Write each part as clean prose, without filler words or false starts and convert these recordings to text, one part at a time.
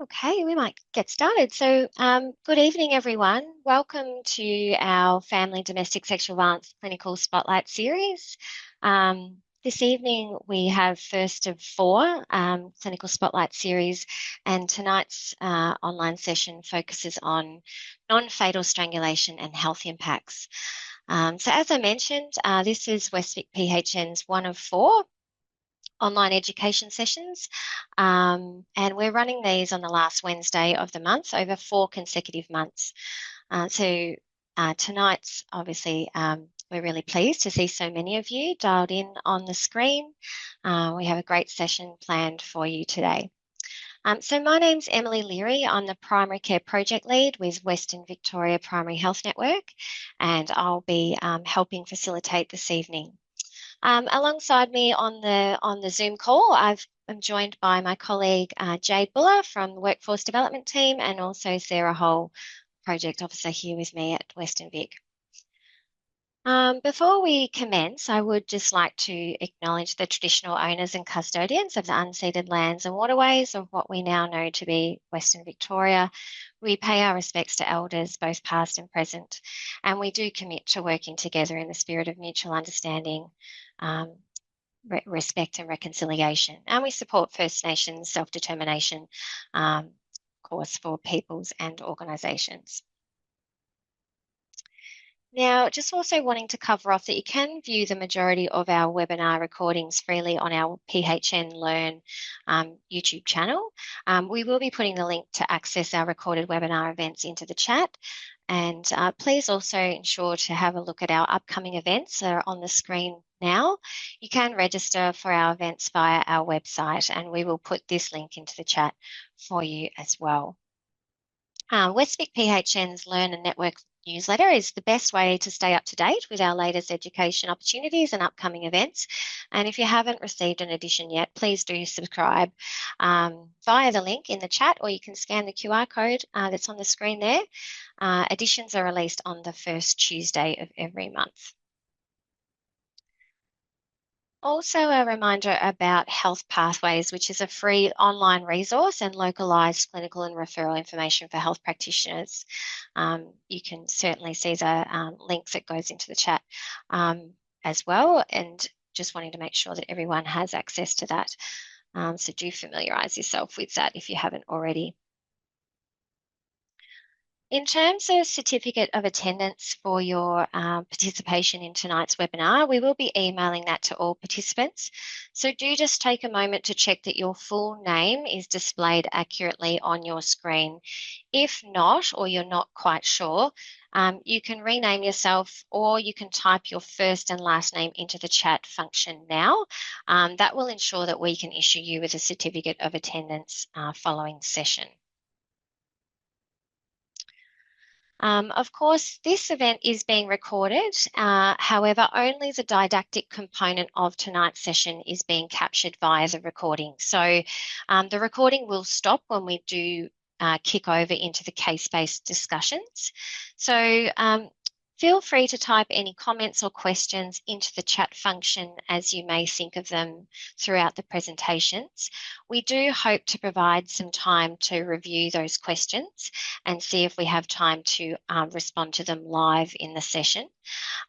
Okay, we might get started. Good evening, everyone. Welcome to our Family Domestic Sexual Violence Clinical Spotlight series. This evening, we have first of four clinical spotlight series, and tonight's online session focuses on non-fatal strangulation and health impacts. As I mentioned, this is Westvic PHN's one of four online education sessions. And we're running these on the last Wednesday of the month over 4 consecutive months. Tonight's obviously, we're really pleased to see so many of you dialed in on the screen. We have a great session planned for you today. My name's Emily Leary. I'm the Primary Care Project Lead with Western Victoria Primary Health Network, and I'll be helping facilitate this evening. Alongside me on the Zoom call, I'm joined by my colleague Jade Buller from the Workforce Development Team, and also Sarah Hole, Project Officer here with me at Western Vic. Before we commence, I would just like to acknowledge the traditional owners and custodians of the unceded lands and waterways of what we now know to be Western Victoria. We pay our respects to elders, both past and present, and we do commit to working together in the spirit of mutual understanding, respect and reconciliation. And we support First Nations self-determination, of course, for peoples and organisations. Now, just also wanting to cover off that you can view the majority of our webinar recordings freely on our PHN Learn YouTube channel. We will be putting the link to access our recorded webinar events into the chat. And please also ensure to have a look at our upcoming events that are on the screen now. You can register for our events via our website, and we will put this link into the chat for you as well. Westvic PHN's Learn and Network newsletter is the best way to stay up to date with our latest education opportunities and upcoming events. And if you haven't received an edition yet, please do subscribe via the link in the chat, or you can scan the QR code that's on the screen there. Editions are released on the first Tuesday of every month. Also, a reminder about Health Pathways, which is a free online resource and localised clinical and referral information for health practitioners. You can certainly see the links that goes into the chat as well, and just wanting to make sure that everyone has access to that. So do familiarise yourself with that if you haven't already. In terms of certificate of attendance for your participation in tonight's webinar, we will be emailing that to all participants. So do just take a moment to check that your full name is displayed accurately on your screen. If not, or you're not quite sure, you can rename yourself, or you can type your first and last name into the chat function now. That will ensure that we can issue you with a certificate of attendance following session. Of course, this event is being recorded. However, only the didactic component of tonight's session is being captured via the recording. So the recording will stop when we do kick over into the case-based discussions. So feel free to type any comments or questions into the chat function as you may think of them throughout the presentations. We do hope to provide some time to review those questions and see if we have time to respond to them live in the session.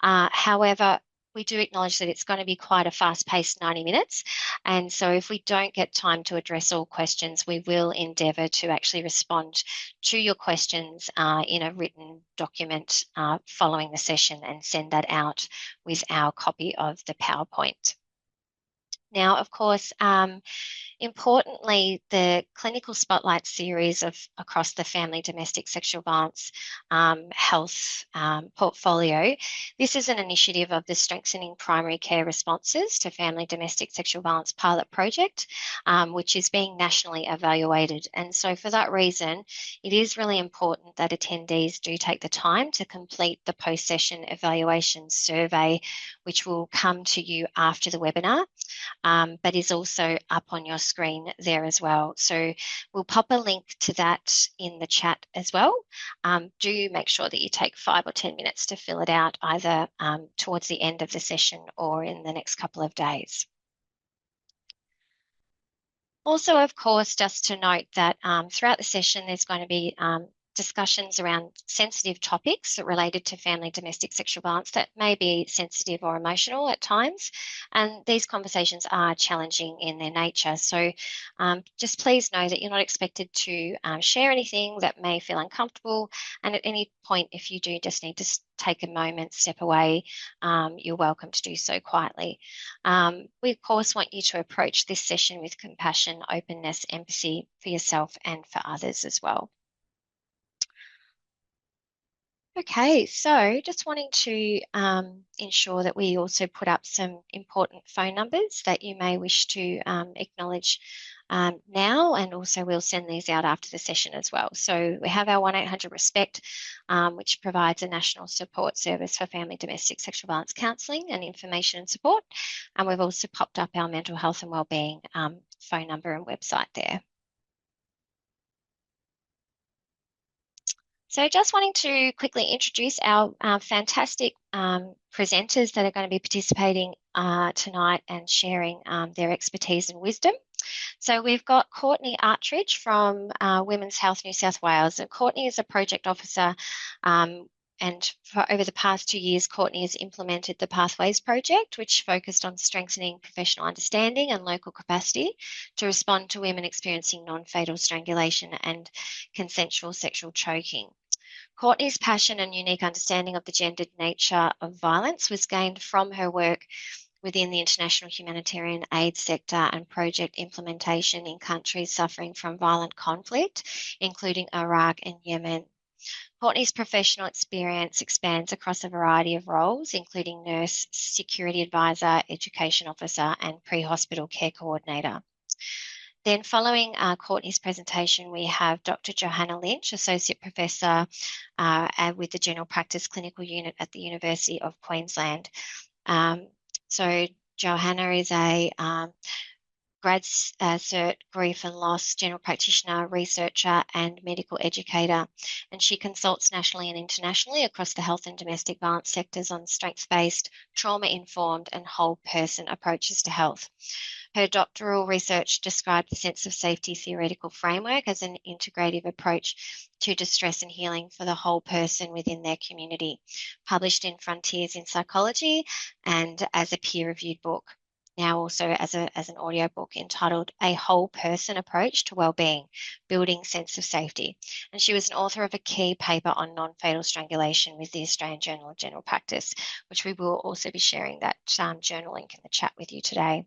However, we do acknowledge that it's going to be quite a fast-paced 90 minutes. And so if we don't get time to address all questions, we will endeavour to actually respond to your questions in a written document following the session and send that out with our copy of the PowerPoint. Now, of course, importantly, the clinical spotlight series across the family domestic sexual violence health portfolio, this is an initiative of the Strengthening Primary Care Responses to Family Domestic Sexual Violence Pilot Project, which is being nationally evaluated. And so for that reason, it is really important that attendees do take the time to complete the post-session evaluation survey, which will come to you after the webinar, but is also up on your screen there as well. So we'll pop a link to that in the chat as well. Do make sure that you take 5 or 10 minutes to fill it out, either towards the end of the session or in the next couple of days. Also, of course, just to note that throughout the session, there's going to be discussions around sensitive topics related to family domestic sexual violence that may be sensitive or emotional at times. And these conversations are challenging in their nature. So just please know that you're not expected to share anything that may feel uncomfortable. And at any point, if you do just need to take a moment, step away, you're welcome to do so quietly. We, of course, want you to approach this session with compassion, openness, empathy for yourself and for others as well. Okay, so just wanting to ensure that we also put up some important phone numbers that you may wish to acknowledge now, and also we'll send these out after the session as well. So we have our 1-800-RESPECT, which provides a national support service for family domestic sexual violence counselling and information and support. And we've also popped up our mental health and wellbeing phone number and website there. So just wanting to quickly introduce our fantastic presenters that are going to be participating tonight and sharing their expertise and wisdom. So we've got Courtney Artridge from Women's Health New South Wales. And Courtney is a project officer, and for over the past 2 years, Courtney has implemented the Pathways Project, which focused on strengthening professional understanding and local capacity to respond to women experiencing non-fatal strangulation and consensual sexual choking. Courtney's passion and unique understanding of the gendered nature of violence was gained from her work within the international humanitarian aid sector and project implementation in countries suffering from violent conflict, including Iraq and Yemen. Courtney's professional experience expands across a variety of roles, including nurse, security advisor, education officer, and pre-hospital care coordinator. Then following Courtney's presentation, we have Dr. Johanna Lynch, Associate Professor with the General Practice Clinical Unit at the University of Queensland. So Johanna is a grad cert, grief and loss, general practitioner, researcher, and medical educator. And she consults nationally and internationally across the health and domestic violence sectors on strengths-based, trauma-informed, and whole-person approaches to health. Her doctoral research described the sense of safety theoretical framework as an integrative approach to distress and healing for the whole person within their community, published in Frontiers in Psychology and as a peer-reviewed book. Now also as an audio book entitled A Whole Person Approach to Wellbeing, Building Sense of Safety. And she was an author of a key paper on non-fatal strangulation with the Australian Journal of General Practice, which we will also be sharing that journal link in the chat with you today.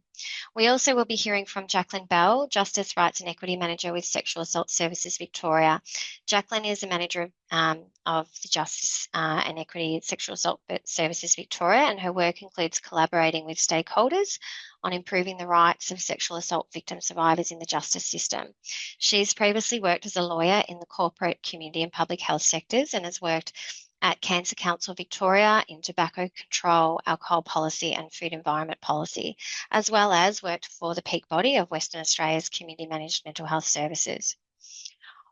We also will be hearing from Jacqueline Bell, Justice, Rights and Equity Manager with Sexual Assault Services Victoria. Jacqueline is the Manager of the Justice and Equity Sexual Assault Services Victoria, and her work includes collaborating with stakeholders on improving the rights of sexual assault victim survivors in the justice system. She's previously worked as a lawyer in the corporate, community and public health sectors and has worked at Cancer Council Victoria in tobacco control, alcohol policy and food environment policy, as well as worked for the peak body of Western Australia's community managed mental health services.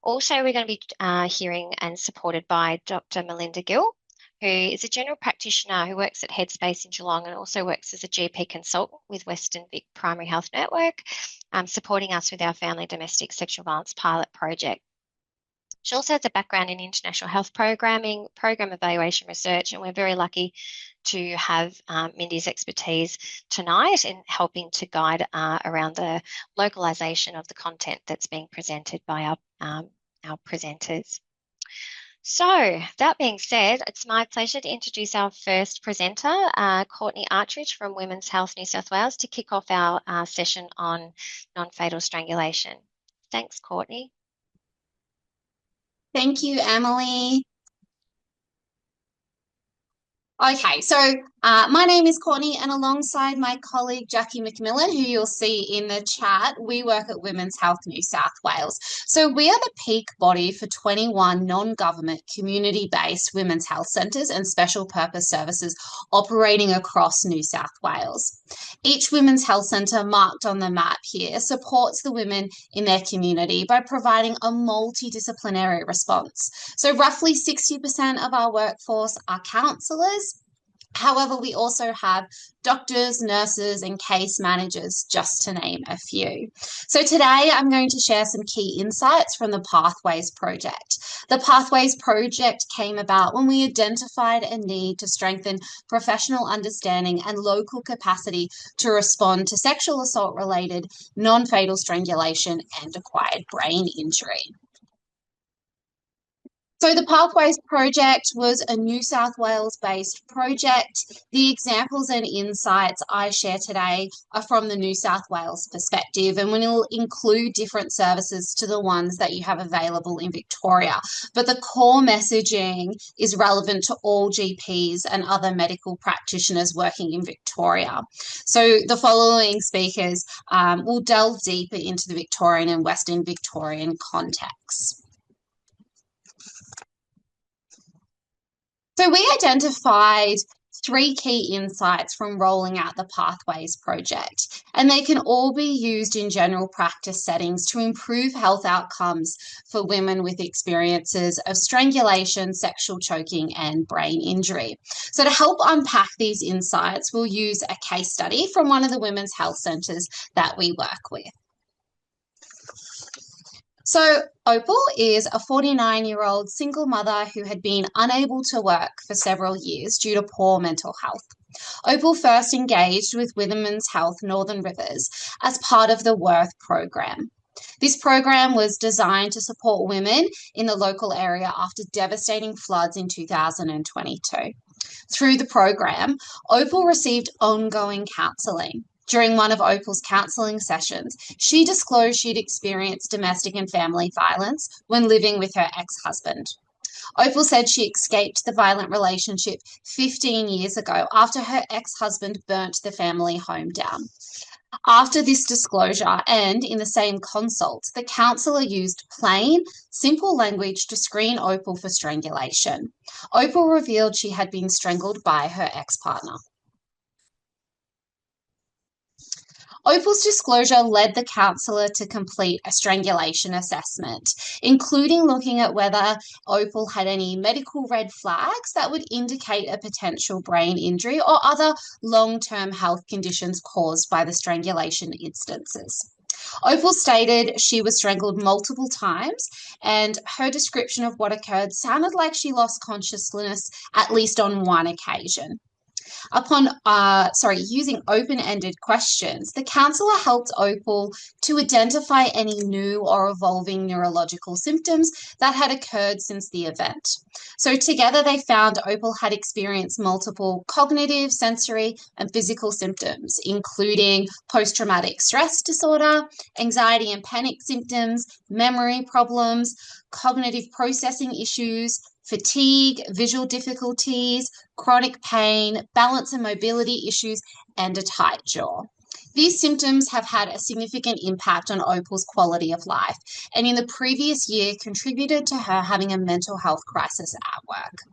Also, we're going to be hearing and supported by Dr. Melinda Gill, who is a general practitioner who works at Headspace in Geelong and also works as a GP consultant with Western Vic Primary Health Network, supporting us with our family domestic sexual violence pilot project. She also has a background in international health programming, program evaluation research, and we're very lucky to have Mindy's expertise tonight in helping to guide around the localisation of the content that's being presented by our presenters. So that being said, it's my pleasure to introduce our first presenter, Courtney Artridge from Women's Health New South Wales, to kick off our session on non-fatal strangulation. Thanks, Courtney. Thank you, Emily. Okay, so my name is Courtney, and alongside my colleague Jackie McMillan, who you'll see in the chat, we work at Women's Health New South Wales. So we are the peak body for 21 non-government community-based women's health centres and special purpose services operating across New South Wales. Each women's health centre marked on the map here supports the women in their community by providing a multidisciplinary response. So roughly 60% of our workforce are counsellors, However, we also have doctors, nurses, and case managers, just to name a few. So today I'm going to share some key insights from the Pathways Project. The Pathways Project came about when we identified a need to strengthen professional understanding and local capacity to respond to sexual assault-related non-fatal strangulation and acquired brain injury. So the Pathways Project was a New South Wales-based project. The examples and insights I share today are from the New South Wales perspective, and we'll include different services to the ones that you have available in Victoria. But the core messaging is relevant to all GPs and other medical practitioners working in Victoria. So the following speakers will delve deeper into the Victorian and Western Victorian context. So we identified 3 key insights from rolling out the Pathways Project, and they can all be used in general practice settings to improve health outcomes for women with experiences of strangulation, sexual choking, and brain injury. So to help unpack these insights, we'll use a case study from one of the women's health centres that we work with. So Opal is a 49-year-old single mother who had been unable to work for several years due to poor mental health. Opal first engaged with Women's Health Northern Rivers as part of the Worth program. This program was designed to support women in the local area after devastating floods in 2022. Through the program, Opal received ongoing counselling. During one of Opal's counselling sessions, she disclosed she'd experienced domestic and family violence when living with her ex-husband. Opal said she escaped the violent relationship 15 years ago after her ex-husband burnt the family home down. After this disclosure and in the same consult, the counsellor used plain, simple language to screen Opal for strangulation. Opal revealed she had been strangled by her ex-partner. Opal's disclosure led the counsellor to complete a strangulation assessment, including looking at whether Opal had any medical red flags that would indicate a potential brain injury or other long-term health conditions caused by the strangulation instances. Opal stated she was strangled multiple times, and her description of what occurred sounded like she lost consciousness at least on one occasion. Upon using open-ended questions, the counsellor helped Opal to identify any new or evolving neurological symptoms that had occurred since the event. So together they found Opal had experienced multiple cognitive, sensory, and physical symptoms, including post-traumatic stress disorder, anxiety and panic symptoms, memory problems, cognitive processing issues, fatigue, visual difficulties, chronic pain, balance and mobility issues, and a tight jaw. These symptoms have had a significant impact on Opal's quality of life, and in the previous year contributed to her having a mental health crisis at work.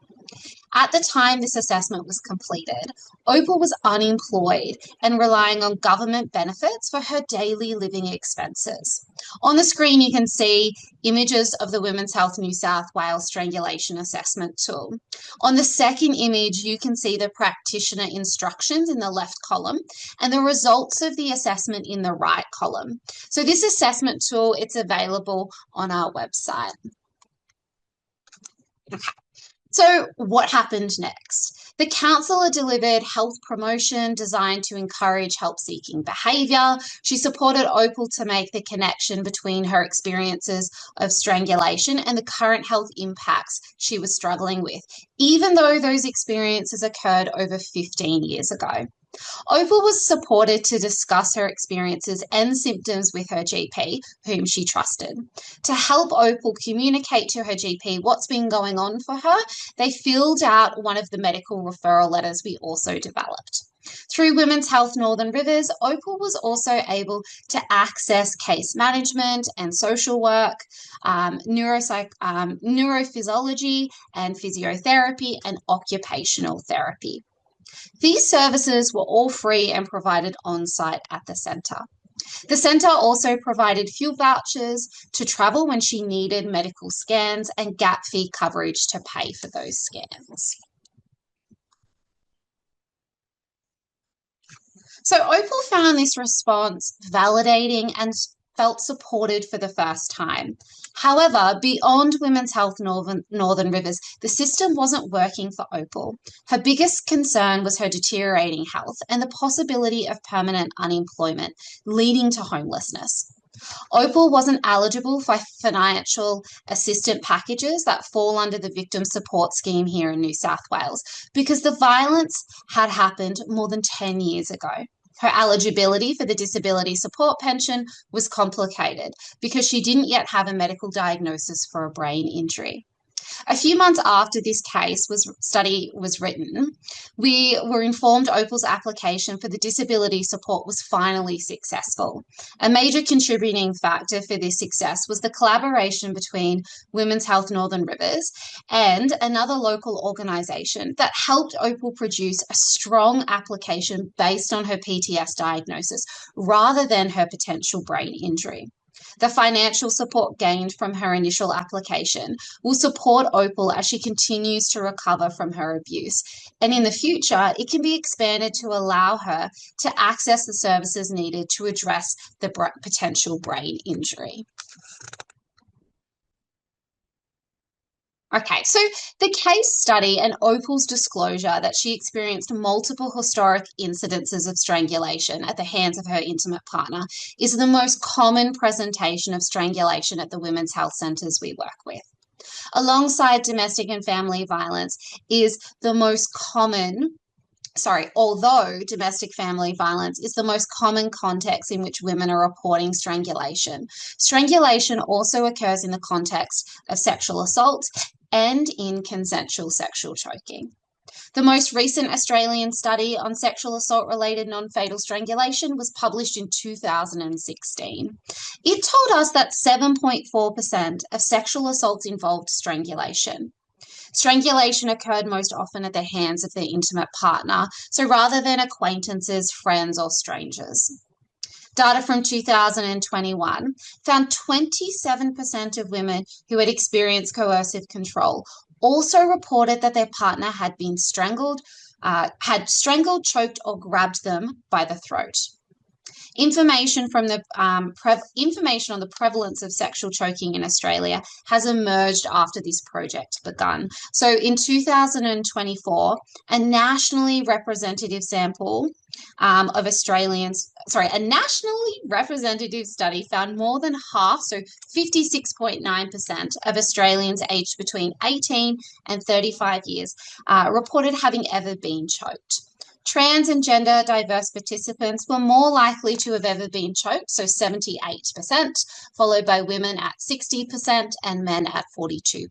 At the time this assessment was completed, Opal was unemployed and relying on government benefits for her daily living expenses. On the screen, you can see images of the Women's Health New South Wales strangulation assessment tool. On the second image, you can see the practitioner instructions in the left column and the results of the assessment in the right column. So this assessment tool, it's available on our website. Okay. So what happened next? The counsellor delivered health promotion designed to encourage help-seeking behaviour. She supported Opal to make the connection between her experiences of strangulation and the current health impacts she was struggling with, even though those experiences occurred over 15 years ago. Opal was supported to discuss her experiences and symptoms with her GP, whom she trusted. To help Opal communicate to her GP what's been going on for her, they filled out one of the medical referral letters we also developed. Through Women's Health Northern Rivers, Opal was also able to access case management and social work, neurophysiology and physiotherapy, and occupational therapy. These services were all free and provided on-site at the centre. The centre also provided fuel vouchers to travel when she needed medical scans and gap fee coverage to pay for those scans. So Opal found this response validating and felt supported for the first time. However, beyond Women's Health Northern Rivers, the system wasn't working for Opal. Her biggest concern was her deteriorating health and the possibility of permanent unemployment, leading to homelessness. Opal wasn't eligible for financial assistance packages that fall under the victim support scheme here in New South Wales because the violence had happened more than 10 years ago. Her eligibility for the disability support pension was complicated because she didn't yet have a medical diagnosis for a brain injury. A few months after this study was written, we were informed Opal's application for the disability support was finally successful. A major contributing factor for this success was the collaboration between Women's Health Northern Rivers and another local organisation that helped Opal produce a strong application based on her PTS diagnosis rather than her potential brain injury. The financial support gained from her initial application will support Opal as she continues to recover from her abuse. And in the future, it can be expanded to allow her to access the services needed to address the potential brain injury. Okay, so the case study and Opal's disclosure that she experienced multiple historic incidences of strangulation at the hands of her intimate partner is the most common presentation of strangulation at the women's health centres we work with. Alongside domestic and family violence is the most common although domestic family violence is the most common context in which women are reporting strangulation, strangulation also occurs in the context of sexual assault and in consensual sexual choking. The most recent Australian study on sexual assault-related non-fatal strangulation was published in 2016. It told us that 7.4% of sexual assaults involved strangulation. Strangulation occurred most often at the hands of their intimate partner, so rather than acquaintances, friends, or strangers. Data from 2021 found 27% of women who had experienced coercive control also reported that their partner had been strangled, choked, or grabbed them by the throat. Information on the prevalence of sexual choking in Australia has emerged after this project begun. So in 2024, a nationally representative sample of Australians, a nationally representative study found more than half, so 56.9% of Australians aged between 18 and 35 years reported having ever been choked. Trans and gender diverse participants were more likely to have ever been choked, so 78%, followed by women at 60% and men at 42%.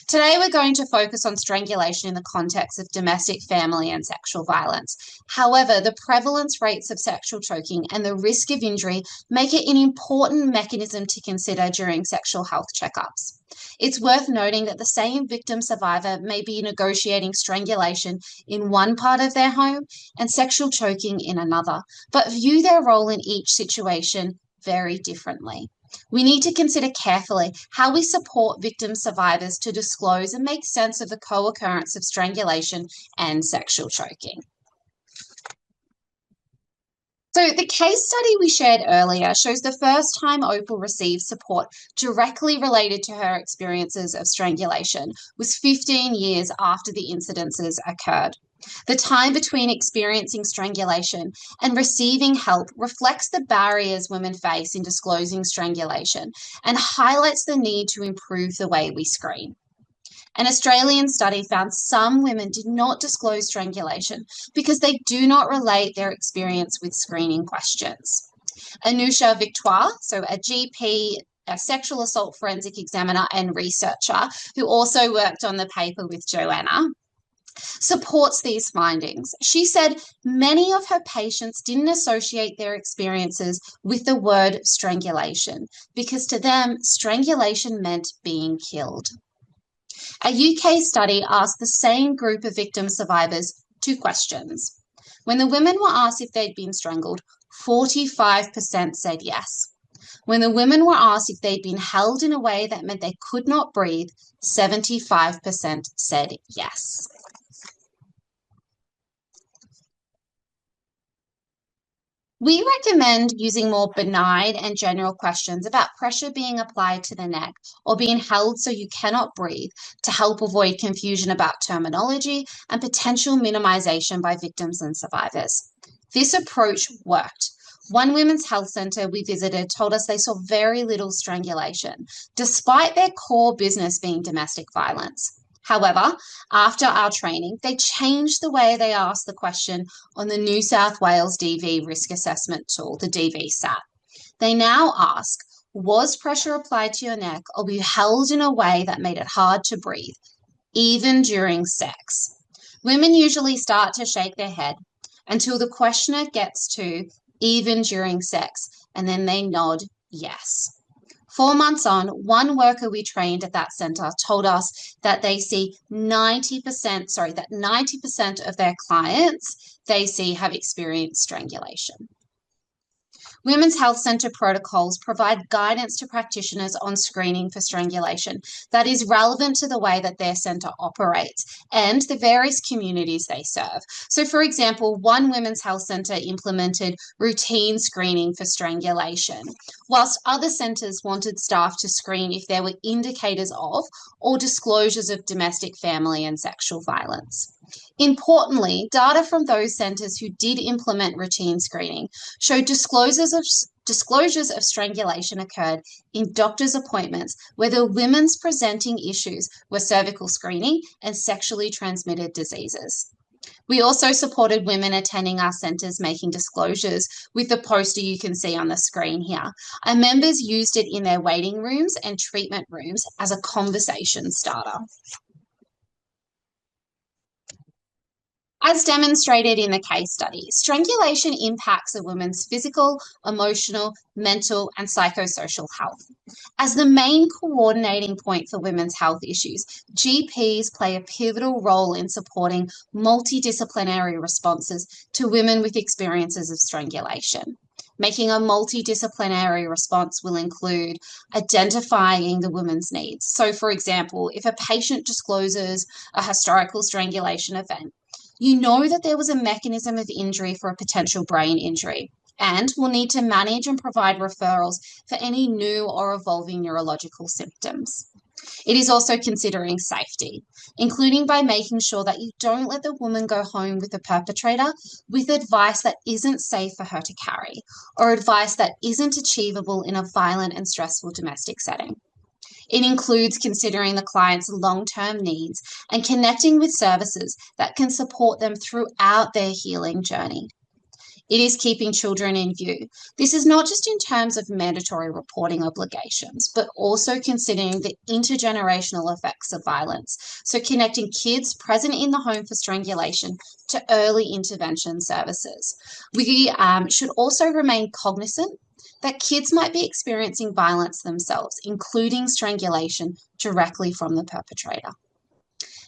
Today, we're going to focus on strangulation in the context of domestic, family, and sexual violence. However, the prevalence rates of sexual choking and the risk of injury make it an important mechanism to consider during sexual health checkups. It's worth noting that the same victim survivor may be negotiating strangulation in one part of their home and sexual choking in another, but view their role in each situation very differently. We need to consider carefully how we support victim survivors to disclose and make sense of the co-occurrence of strangulation and sexual choking. So the case study we shared earlier shows the first time Opal received support directly related to her experiences of strangulation was 15 years after the incidences occurred. The time between experiencing strangulation and receiving help reflects the barriers women face in disclosing strangulation and highlights the need to improve the way we screen. An Australian study found some women did not disclose strangulation because they do not relate their experience with screening questions. Anusha Victoire, so a GP, a sexual assault forensic examiner and researcher who also worked on the paper with Joanna, supports these findings. She said many of her patients didn't associate their experiences with the word strangulation because to them, strangulation meant being killed. A UK study asked the same group of victim survivors 2 questions. When the women were asked if they'd been strangled, 45% said yes. When the women were asked if they'd been held in a way that meant they could not breathe, 75% said yes. We recommend using more benign and general questions about pressure being applied to the neck or being held so you cannot breathe to help avoid confusion about terminology and potential minimization by victims and survivors. This approach worked. One women's health centre we visited told us they saw very little strangulation, despite their core business being domestic violence. However, after our training, they changed the way they asked the question on the New South Wales DV risk assessment tool, the DV SAT. They now ask, was pressure applied to your neck or were you held in a way that made it hard to breathe, even during sex? Women usually start to shake their head until the questioner gets to even during sex, and then they nod yes. 4 months on, one worker we trained at that centre told us that they see 90% of their clients they see have experienced strangulation. Women's Health Centre protocols provide guidance to practitioners on screening for strangulation that is relevant to the way that their centre operates and the various communities they serve. So, for example, one Women's Health Centre implemented routine screening for strangulation, whilst other centres wanted staff to screen if there were indicators of or disclosures of domestic, family, and sexual violence. Importantly, data from those centres who did implement routine screening showed disclosures of strangulation occurred in doctors' appointments where the women's presenting issues were cervical screening and sexually transmitted diseases. We also supported women attending our centres making disclosures with the poster you can see on the screen here. Our members used it in their waiting rooms and treatment rooms as a conversation starter. As demonstrated in the case study, strangulation impacts a woman's physical, emotional, mental, and psychosocial health. As the main coordinating point for women's health issues, GPs play a pivotal role in supporting multidisciplinary responses to women with experiences of strangulation. Making a multidisciplinary response will include identifying the woman's needs. So, for example, if a patient discloses a historical strangulation event, you know that there was a mechanism of injury for a potential brain injury and will need to manage and provide referrals for any new or evolving neurological symptoms. It is also considering safety, including by making sure that you don't let the woman go home with the perpetrator with advice that isn't safe for her to carry or advice that isn't achievable in a violent and stressful domestic setting. It includes considering the client's long-term needs and connecting with services that can support them throughout their healing journey. It is keeping children in view. This is not just in terms of mandatory reporting obligations, but also considering the intergenerational effects of violence. So connecting kids present in the home for strangulation to early intervention services. We should also remain cognizant that kids might be experiencing violence themselves, including strangulation directly from the perpetrator.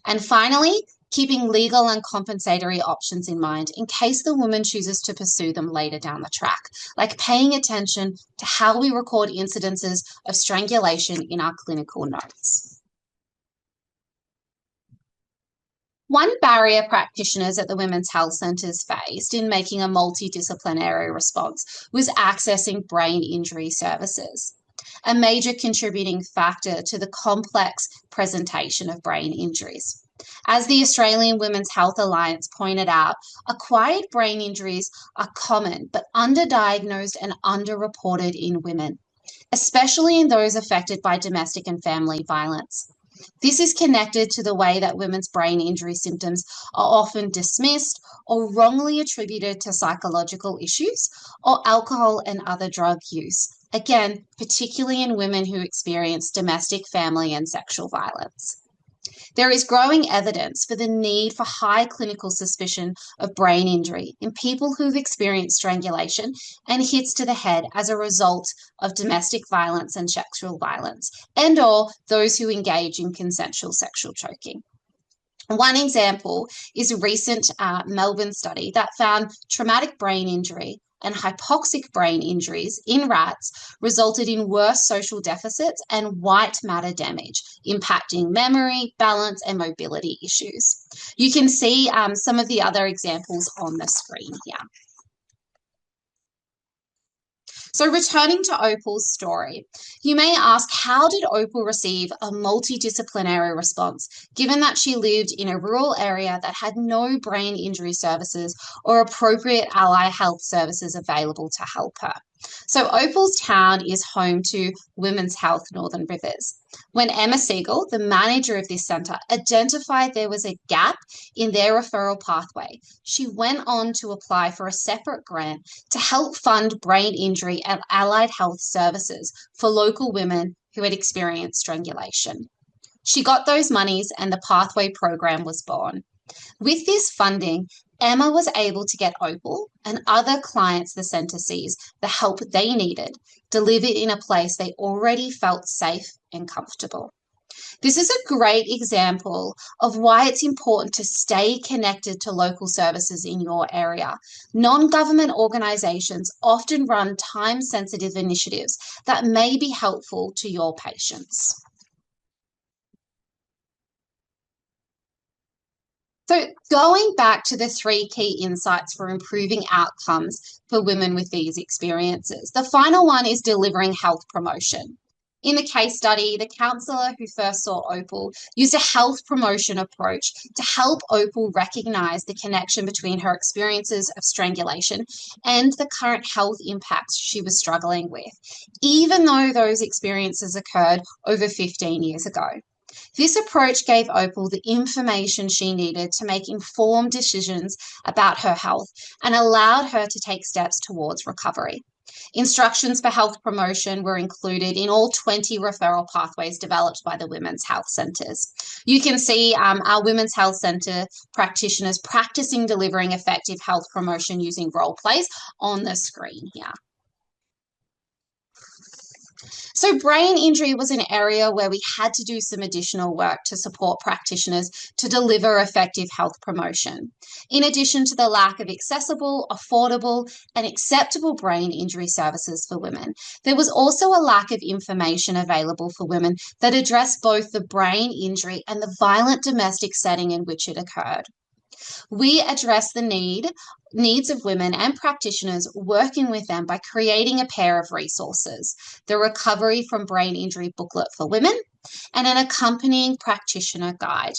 And finally, keeping legal and compensatory options in mind in case the woman chooses to pursue them later down the track, like paying attention to how we record incidences of strangulation in our clinical notes. One barrier practitioners at the Women's Health Centres faced in making a multidisciplinary response was accessing brain injury services, a major contributing factor to the complex presentation of brain injuries. As the Australian Women's Health Alliance pointed out, acquired brain injuries are common but underdiagnosed and underreported in women, especially in those affected by domestic and family violence. This is connected to the way that women's brain injury symptoms are often dismissed or wrongly attributed to psychological issues or alcohol and other drug use. Again, particularly in women who experience domestic, family, and sexual violence. There is growing evidence for the need for high clinical suspicion of brain injury in people who've experienced strangulation and hits to the head as a result of domestic violence and sexual violence, and or those who engage in consensual sexual choking. One example is a recent Melbourne study that found traumatic brain injury and hypoxic brain injuries in rats resulted in worse social deficits and white matter damage, impacting memory, balance, and mobility issues. You can see some of the other examples on the screen here. So returning to Opal's story, you may ask, how did Opal receive a multidisciplinary response, given that she lived in a rural area that had no brain injury services or appropriate allied health services available to help her? So Opal's town is home to Women's Health Northern Rivers. When Emma Siegel, the manager of this centre, identified there was a gap in their referral pathway, she went on to apply for a separate grant to help fund brain injury and allied health services for local women who had experienced strangulation. She got those monies and the pathway program was born. With this funding, Emma was able to get Opal and other clients the centre sees the help they needed, delivered in a place they already felt safe and comfortable. This is a great example of why it's important to stay connected to local services in your area. Non-government organisations often run time-sensitive initiatives that may be helpful to your patients. So going back to the 3 key insights for improving outcomes for women with these experiences, the final one is delivering health promotion. In the case study, the counsellor who first saw Opal used a health promotion approach to help Opal recognise the connection between her experiences of strangulation and the current health impacts she was struggling with, even though those experiences occurred over 15 years ago. This approach gave Opal the information she needed to make informed decisions about her health and allowed her to take steps towards recovery. Instructions for health promotion were included in all 20 referral pathways developed by the Women's Health Centres. You can see our Women's Health Centre practitioners practicing delivering effective health promotion using role plays on the screen here. So brain injury was an area where we had to do some additional work to support practitioners to deliver effective health promotion. In addition to the lack of accessible, affordable, and acceptable brain injury services for women, there was also a lack of information available for women that addressed both the brain injury and the violent domestic setting in which it occurred. We address the needs of women and practitioners, working with them by creating a pair of resources: the Recovery from Brain Injury booklet for women and an accompanying practitioner guide.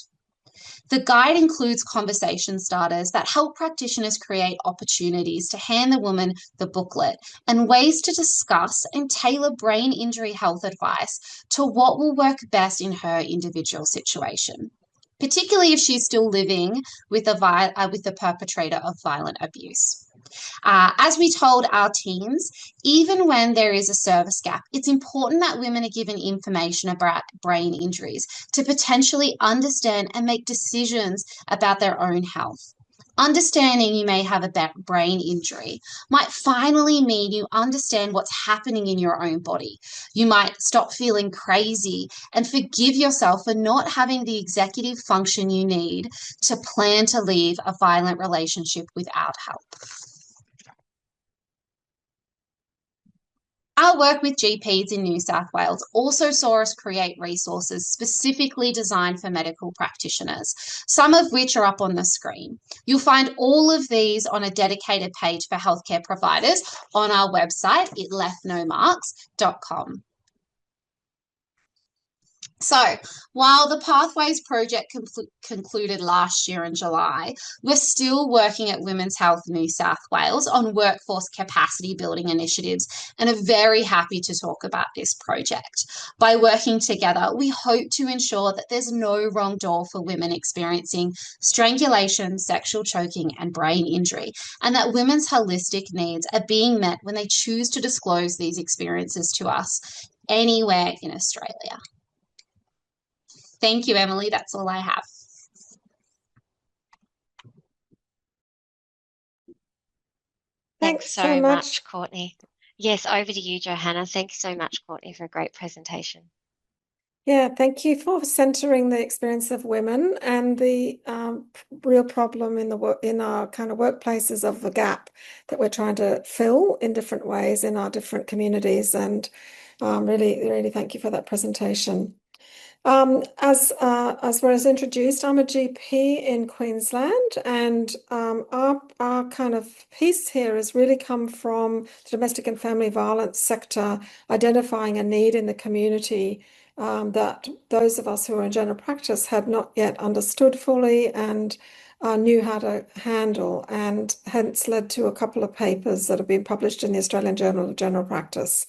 The guide includes conversation starters that help practitioners create opportunities to hand the woman the booklet and ways to discuss and tailor brain injury health advice to what will work best in her individual situation, particularly if she's still living with the perpetrator of violent abuse. As we told our teams, even when there is a service gap, it's important that women are given information about brain injuries to potentially understand and make decisions about their own health. Understanding you may have a brain injury might finally mean you understand what's happening in your own body. You might stop feeling crazy and forgive yourself for not having the executive function you need to plan to leave a violent relationship without help. Our work with GPs in New South Wales also saw us create resources specifically designed for medical practitioners, some of which are up on the screen. You'll find all of these on a dedicated page for healthcare providers on our website, itleftnomarks.com. So while the Pathways project concluded last year in July, we're still working at Women's Health New South Wales on workforce capacity building initiatives and are very happy to talk about this project. By working together, we hope to ensure that there's no wrong door for women experiencing strangulation, sexual choking, and brain injury, and that women's holistic needs are being met when they choose to disclose these experiences to us anywhere in Australia. Thank you, Emily. That's all I have. Thanks so much, Courtney. Yes, over to you, Johanna. Thanks so much, Courtney, for a great presentation. Yeah, thank you for centering the experience of women and the real problem in our kind of workplaces of the gap that we're trying to fill in different ways in our different communities. And really, really thank you for that presentation. As was introduced, I'm a GP in Queensland, and our kind of piece here has really come from the domestic and family violence sector, identifying a need in the community that those of us who are in general practice had not yet understood fully and knew how to handle, and hence led to a couple of papers that have been published in the Australian Journal of General Practice.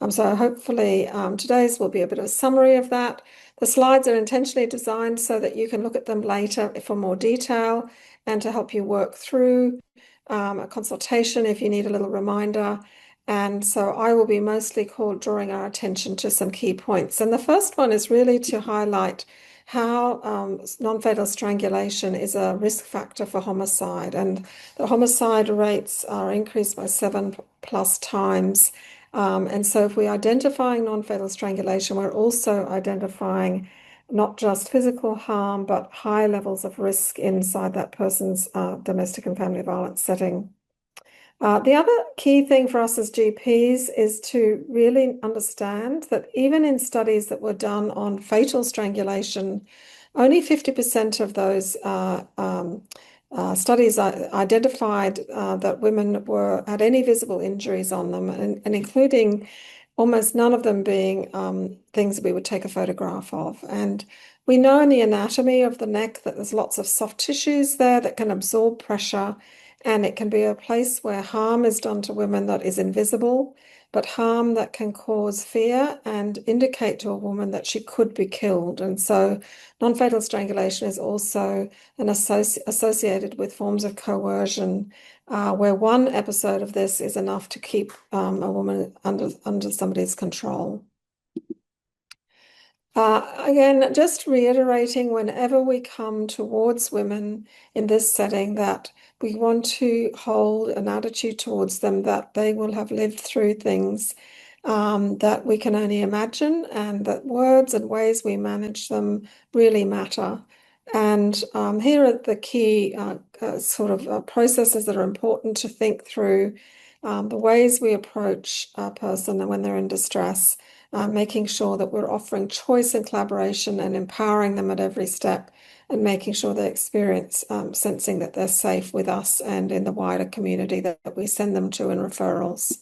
So hopefully today's will be a bit of a summary of that. The slides are intentionally designed so that you can look at them later for more detail and to help you work through a consultation if you need a little reminder. And so I will be mostly drawing our attention to some key points. And the first one is really to highlight how non-fatal strangulation is a risk factor for homicide. And the homicide rates are increased by 7+ times. And so if we're identifying non-fatal strangulation, we're also identifying not just physical harm, but high levels of risk inside that person's domestic and family violence setting. The other key thing for us as GPs is to really understand that even in studies that were done on fatal strangulation, only 50% of those studies identified that women had any visible injuries on them, and including almost none of them being things we would take a photograph of. And we know in the anatomy of the neck that there's lots of soft tissues there that can absorb pressure, and it can be a place where harm is done to women that is invisible, but harm that can cause fear and indicate to a woman that she could be killed. And so non-fatal strangulation is also associated with forms of coercion, where one episode of this is enough to keep a woman under somebody's control. Again, just reiterating whenever we come towards women in this setting that we want to hold an attitude towards them that they will have lived through things that we can only imagine, and that words and ways we manage them really matter. And here are the key processes that are important to think through. The ways we approach a person when they're in distress, making sure that we're offering choice and collaboration and empowering them at every step, and making sure they experience sensing that they're safe with us and in the wider community that we send them to in referrals.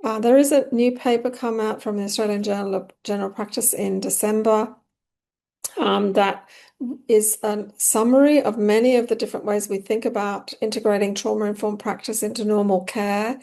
There is a new paper come out from the Australian Journal of General Practice in December that is a summary of many of the different ways we think about integrating trauma-informed practice into normal care.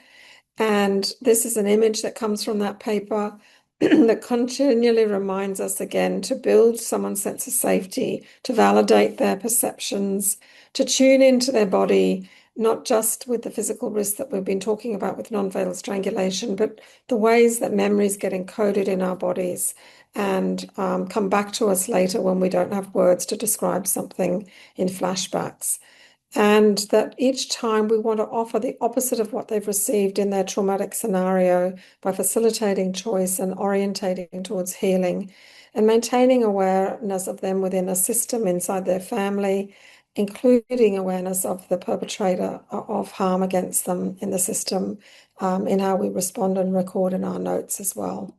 And this is an image that comes from that paper that continually reminds us again to build someone's sense of safety, to validate their perceptions, to tune into their body, not just with the physical risk that we've been talking about with non-fatal strangulation, but the ways that memories get encoded in our bodies and come back to us later when we don't have words to describe something in flashbacks. And that each time we want to offer the opposite of what they've received in their traumatic scenario by facilitating choice and orientating towards healing and maintaining awareness of them within a system inside their family, including awareness of the perpetrator of harm against them in the system, in how we respond and record in our notes as well.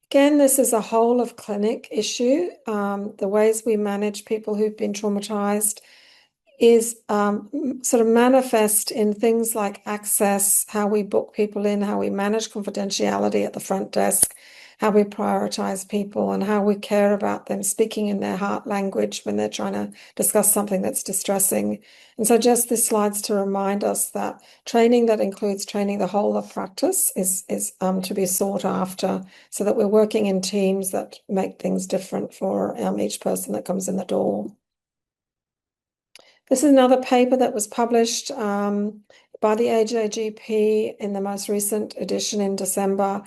Again, this is a whole of clinic issue. The ways we manage people who've been traumatized is sort of manifest in things like access, how we book people in, how we manage confidentiality at the front desk, how we prioritize people, and how we care about them speaking in their heart language when they're trying to discuss something that's distressing. And so just this slide's to remind us that training that includes training the whole of practice is to be sought after, so that we're working in teams that make things different for each person that comes in the door. This is another paper that was published by the AJGP in the most recent edition in December.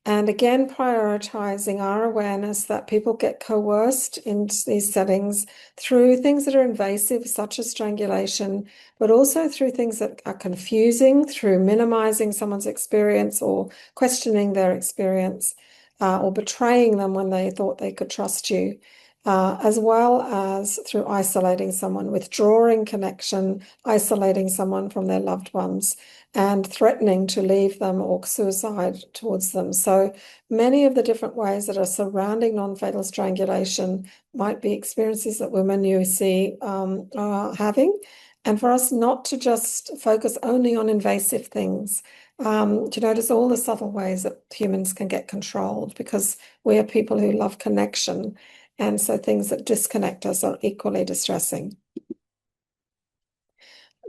And again, prioritizing our awareness that people get coerced in these settings through things that are invasive, such as strangulation, but also through things that are confusing, through minimizing someone's experience or questioning their experience, or betraying them when they thought they could trust you. As well as through isolating someone, withdrawing connection, isolating someone from their loved ones, and threatening to leave them or suicide towards them. So many of the different ways that are surrounding non-fatal strangulation might be experiences that women you see are having. And for us not to just focus only on invasive things, to notice all the subtle ways that humans can get controlled, because we are people who love connection. And so things that disconnect us are equally distressing.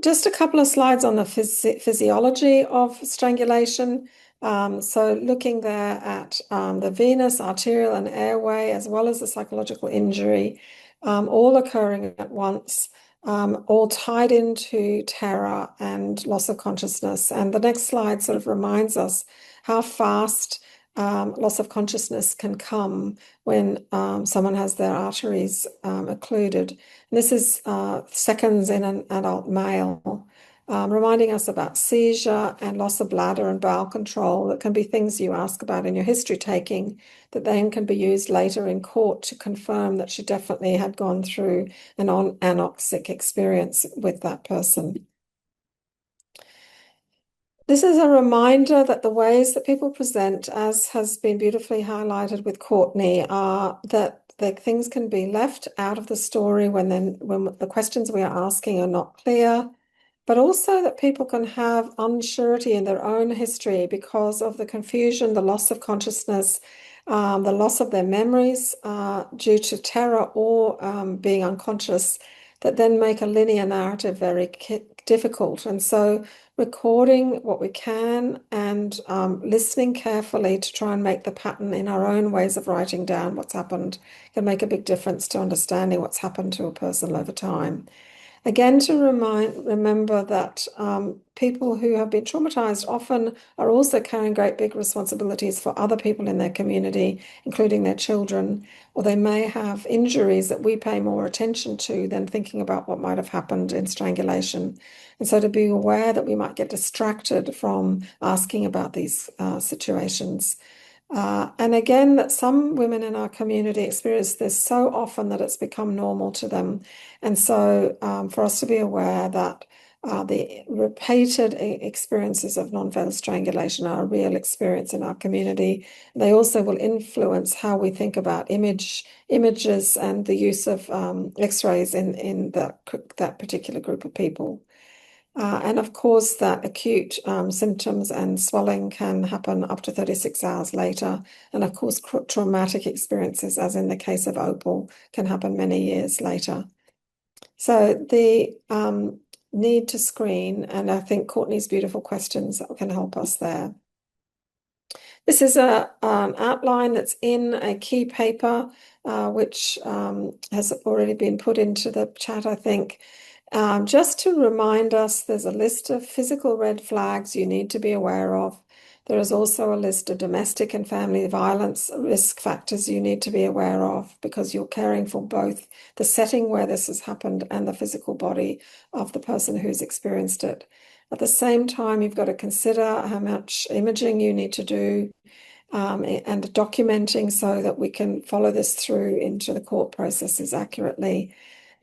Just a couple of slides on the physiology of strangulation. So looking there at the venous, arterial, and airway, as well as the psychological injury, all occurring at once, all tied into terror and loss of consciousness. And the next slide sort of reminds us how fast loss of consciousness can come when someone has their arteries occluded. And this is seconds in an adult male, reminding us about seizure and loss of bladder and bowel control. That can be things you ask about in your history taking that then can be used later in court to confirm that she definitely had gone through an anoxic experience with that person. This is a reminder that the ways that people present, as has been beautifully highlighted with Courtney, are that things can be left out of the story when the questions we are asking are not clear, but also that people can have unsurety in their own history because of the confusion, the loss of consciousness, the loss of their memories due to terror or being unconscious, that then make a linear narrative very difficult. And so recording what we can and listening carefully to try and make the pattern in our own ways of writing down what's happened can make a big difference to understanding what's happened to a person over time. Again, to remember that people who have been traumatized often are also carrying great big responsibilities for other people in their community, including their children, or they may have injuries that we pay more attention to than thinking about what might have happened in strangulation. And so to be aware that we might get distracted from asking about these situations. And again, that some women in our community experience this so often that it's become normal to them. And so for us to be aware that the repeated experiences of non-fatal strangulation are a real experience in our community. They also will influence how we think about images and the use of X-rays in that particular group of people. And of course, that acute symptoms and swelling can happen up to 36 hours later. And of course, traumatic experiences, as in the case of Opal, can happen many years later. So the need to screen, and I think Courtney's beautiful questions can help us there. This is an outline that's in a key paper, which has already been put into the chat, I think. Just to remind us, there's a list of physical red flags you need to be aware of. There is also a list of domestic and family violence risk factors you need to be aware of, because you're caring for both the setting where this has happened and the physical body of the person who's experienced it. At the same time, you've got to consider how much imaging you need to do and documenting so that we can follow this through into the court processes accurately.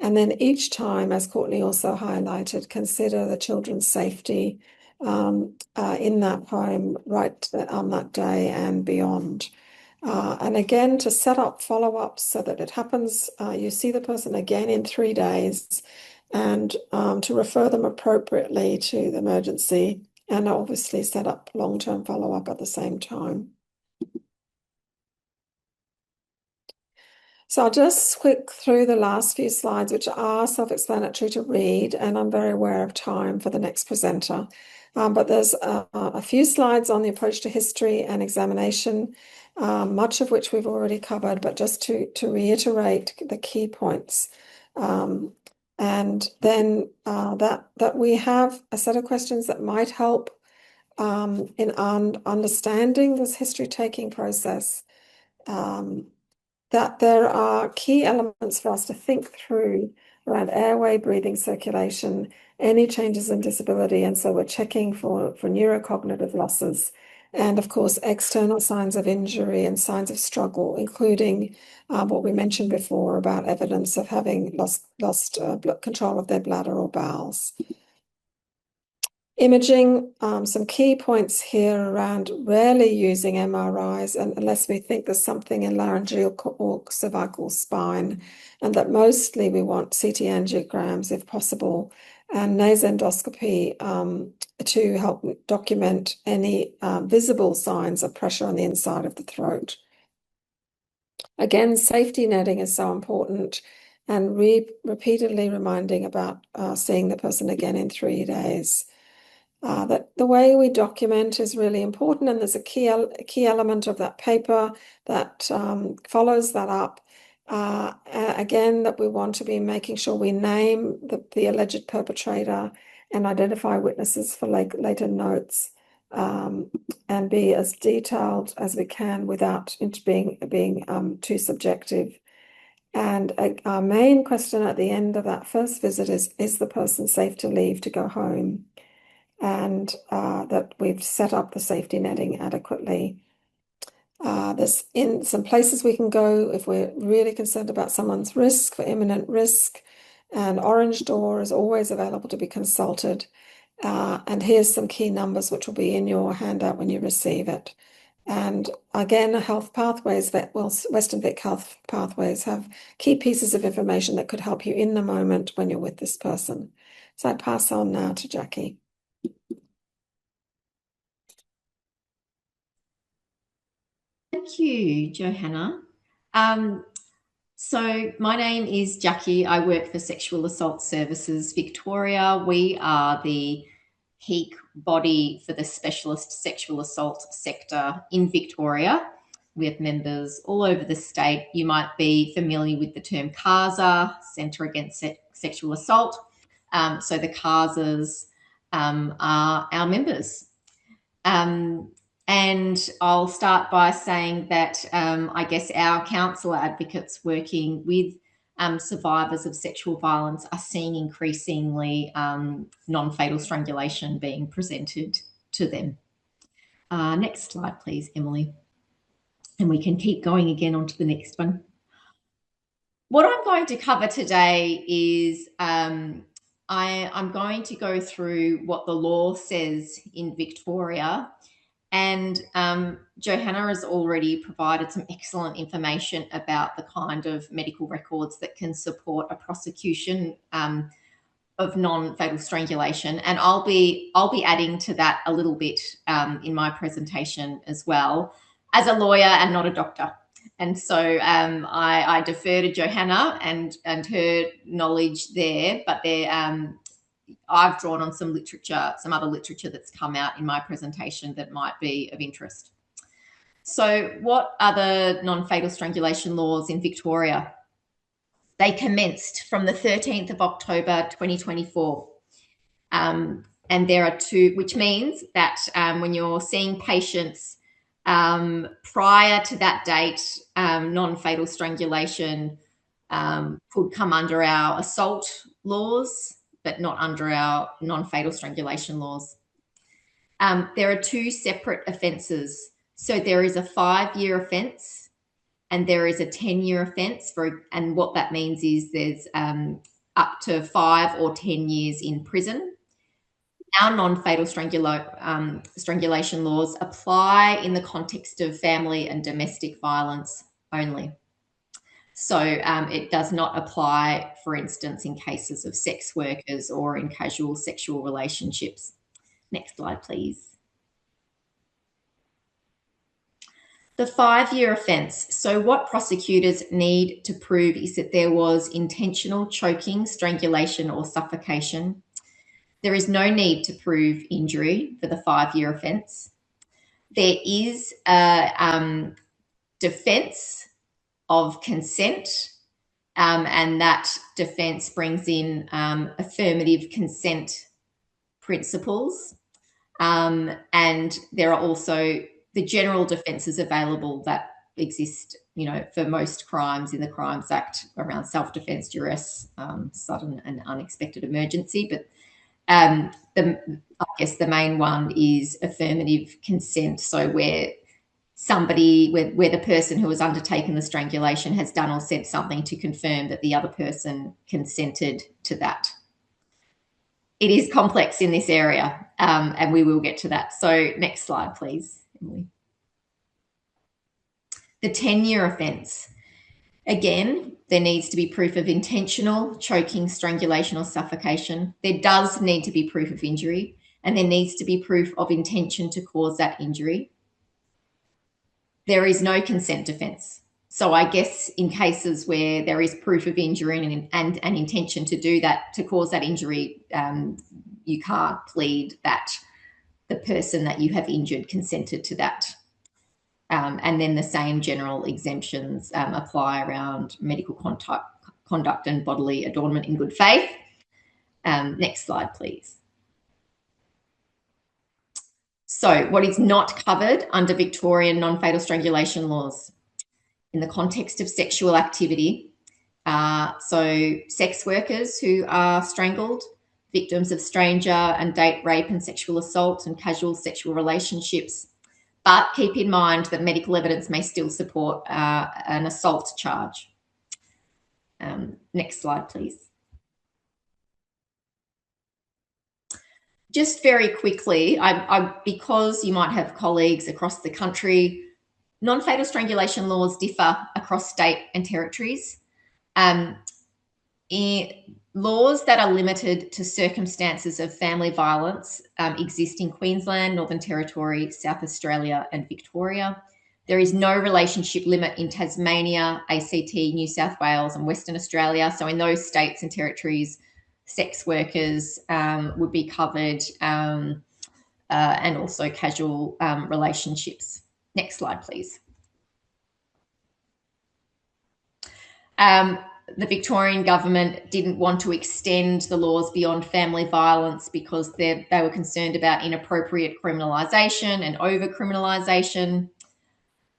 And then each time, as Courtney also highlighted, consider the children's safety in that home right on that day and beyond. And again, to set up follow-ups so that it happens, you see the person again in 3 days, and to refer them appropriately to the emergency, and obviously set up long-term follow-up at the same time. So I'll just quick through the last few slides, which are self-explanatory to read, and I'm very aware of time for the next presenter. But there's a few slides on the approach to history and examination, much of which we've already covered, but just to reiterate the key points. And then that we have a set of questions that might help in understanding this history-taking process. That there are key elements for us to think through around airway, breathing, circulation, any changes in disability. And so we're checking for neurocognitive losses, and of course, external signs of injury and signs of struggle, including what we mentioned before about evidence of having lost control of their bladder or bowels. Imaging, some key points here around rarely using MRIs unless we think there's something in laryngeal or cervical spine, and that mostly we want CT angiograms if possible, and nasendoscopy to help document any visible signs of pressure on the inside of the throat. Again, safety netting is so important, and repeatedly reminding about seeing the person again in 3 days. That the way we document is really important, and there's a key element of that paper that follows that up. Again, that we want to be making sure we name the alleged perpetrator and identify witnesses for later notes, and be as detailed as we can without it being too subjective. And our main question at the end of that first visit is the person safe to leave to go home? And that we've set up the safety netting adequately. There's in some places we can go if we're really concerned about someone's risk, for imminent risk, and Orange Door is always available to be consulted. And here's some key numbers which will be in your handout when you receive it. And again, Health Pathways, Western Vic Health Pathways have key pieces of information that could help you in the moment when you're with this person. So I pass on now to Jackie. Thank you, Johanna. So my name is Jackie. I work for Sexual Assault Services Victoria. We are the peak body for the specialist sexual assault sector in Victoria. We have members all over the state. You might be familiar with the term CASA, Centre Against Sexual Assault. So the CASAs are our members. And I'll start by saying that I guess our counsellor advocates working with survivors of sexual violence are seeing increasingly non-fatal strangulation being presented to them. Next slide, please, Emily. And we can keep going again onto the next one. What I'm going to cover today is I'm going to go through what the law says in Victoria. And Johanna has already provided some excellent information about the kind of medical records that can support a prosecution of non-fatal strangulation. And I'll be adding to that a little bit in my presentation as well, as a lawyer and not a doctor. And so I defer to Johanna and her knowledge there, but I've drawn on some literature, some other literature that's come out in my presentation that might be of interest. So what are the non-fatal strangulation laws in Victoria? They commenced from the 13th of October 2024. And there are two, which means that when you're seeing patients prior to that date, non-fatal strangulation could come under our assault laws, but not under our non-fatal strangulation laws. There are two separate offences. So there is a 5-year offence and there is a 10-year offence. And what that means is there's up to 5 or 10 years in prison. Our non-fatal strangulation laws apply in the context of family and domestic violence only. So it does not apply, for instance, in cases of sex workers or in casual sexual relationships. Next slide, please. The 5-year offence. So what prosecutors need to prove is that there was intentional choking, strangulation or suffocation. There is no need to prove injury for the 5-year offence. There is a defence of consent, and that defence brings in affirmative consent principles, and there are also the general defences available that exist, for most crimes in the Crimes Act around self-defence, duress, sudden and unexpected emergency. But I guess the main one is affirmative consent. So where where the person who has undertaken the strangulation has done or said something to confirm that the other person consented to that. It is complex in this area. And we will get to that. So next slide, please, Emily. The 10-year offence. Again, there needs to be proof of intentional choking, strangulation, or suffocation. There does need to be proof of injury, and there needs to be proof of intention to cause that injury. There is no consent defence. So I guess in cases where there is proof of injury and an intention to do that, to cause that injury, you can't plead that the person that you have injured consented to that. And then the same general exemptions apply around medical conduct and bodily adornment in good faith. Next slide, please. So what is not covered under Victorian non-fatal strangulation laws in the context of sexual activity? So sex workers who are strangled, victims of stranger and date rape and sexual assault and casual sexual relationships. But keep in mind that medical evidence may still support an assault charge. Next slide, please. Just very quickly, because you might have colleagues across the country, non-fatal strangulation laws differ across state and territories. Laws that are limited to circumstances of family violence exist in Queensland, Northern Territory, South Australia, and Victoria. There is no relationship limit in Tasmania, ACT, New South Wales, and Western Australia. So in those states and territories, sex workers would be covered, and also casual relationships. Next slide, please. The Victorian government didn't want to extend the laws beyond family violence because they were concerned about inappropriate criminalisation and over-criminalisation.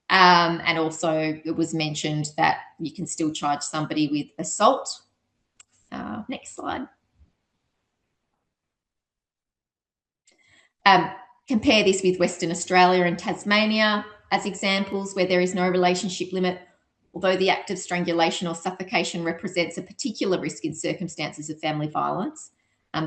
And also it was mentioned that you can still charge somebody with assault. Next slide. Compare this with Western Australia and Tasmania as examples where there is no relationship limit. Although the act of strangulation or suffocation represents a particular risk in circumstances of family violence,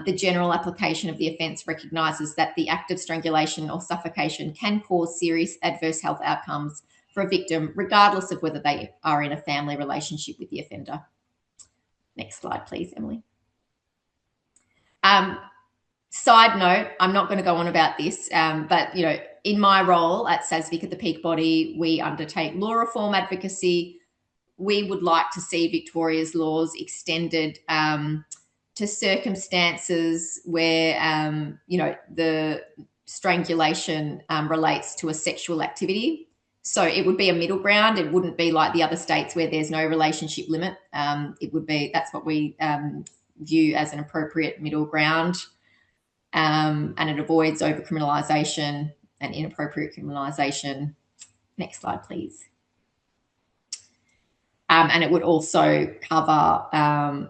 the general application of the offence recognises that the act of strangulation or suffocation can cause serious adverse health outcomes for a victim, regardless of whether they are in a family relationship with the offender. Next slide, please, Emily. Side note, I'm not going to go on about this, but in my role at SASVIC at the peak body, we undertake law reform advocacy. We would like to see Victoria's laws extended to circumstances where, the strangulation relates to a sexual activity. So it would be a middle ground. It wouldn't be like the other states where there's no relationship limit. It would be, that's what we view as an appropriate middle ground. And it avoids over-criminalisation and inappropriate criminalisation. Next slide, please. And it would also cover,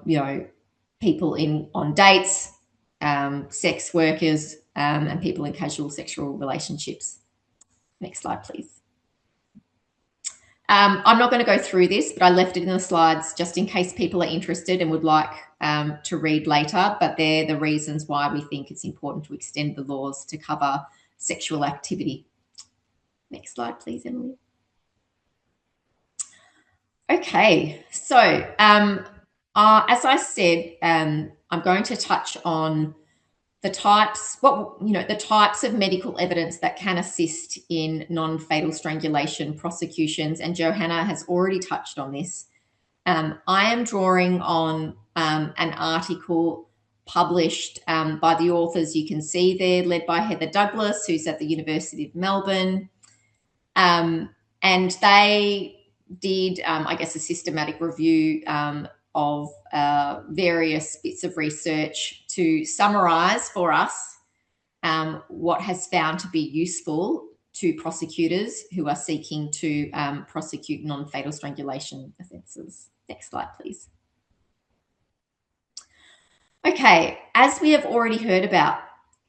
people on dates, sex workers, and people in casual sexual relationships. Next slide, please. I'm not going to go through this, but I left it in the slides just in case people are interested and would like to read later, but they're the reasons why we think it's important to extend the laws to cover sexual activity. Next slide, please, Emily. Okay, so as I said, I'm going to touch on the types of medical evidence that can assist in non-fatal strangulation prosecutions, and Johanna has already touched on this. I am drawing on an article published by the authors you can see there, led by Heather Douglas, who's at the University of Melbourne. And they did, I guess, a systematic review of various bits of research to summarise for us what has found to be useful to prosecutors who are seeking to prosecute non-fatal strangulation offences. Next slide, please. Okay, as we have already heard about,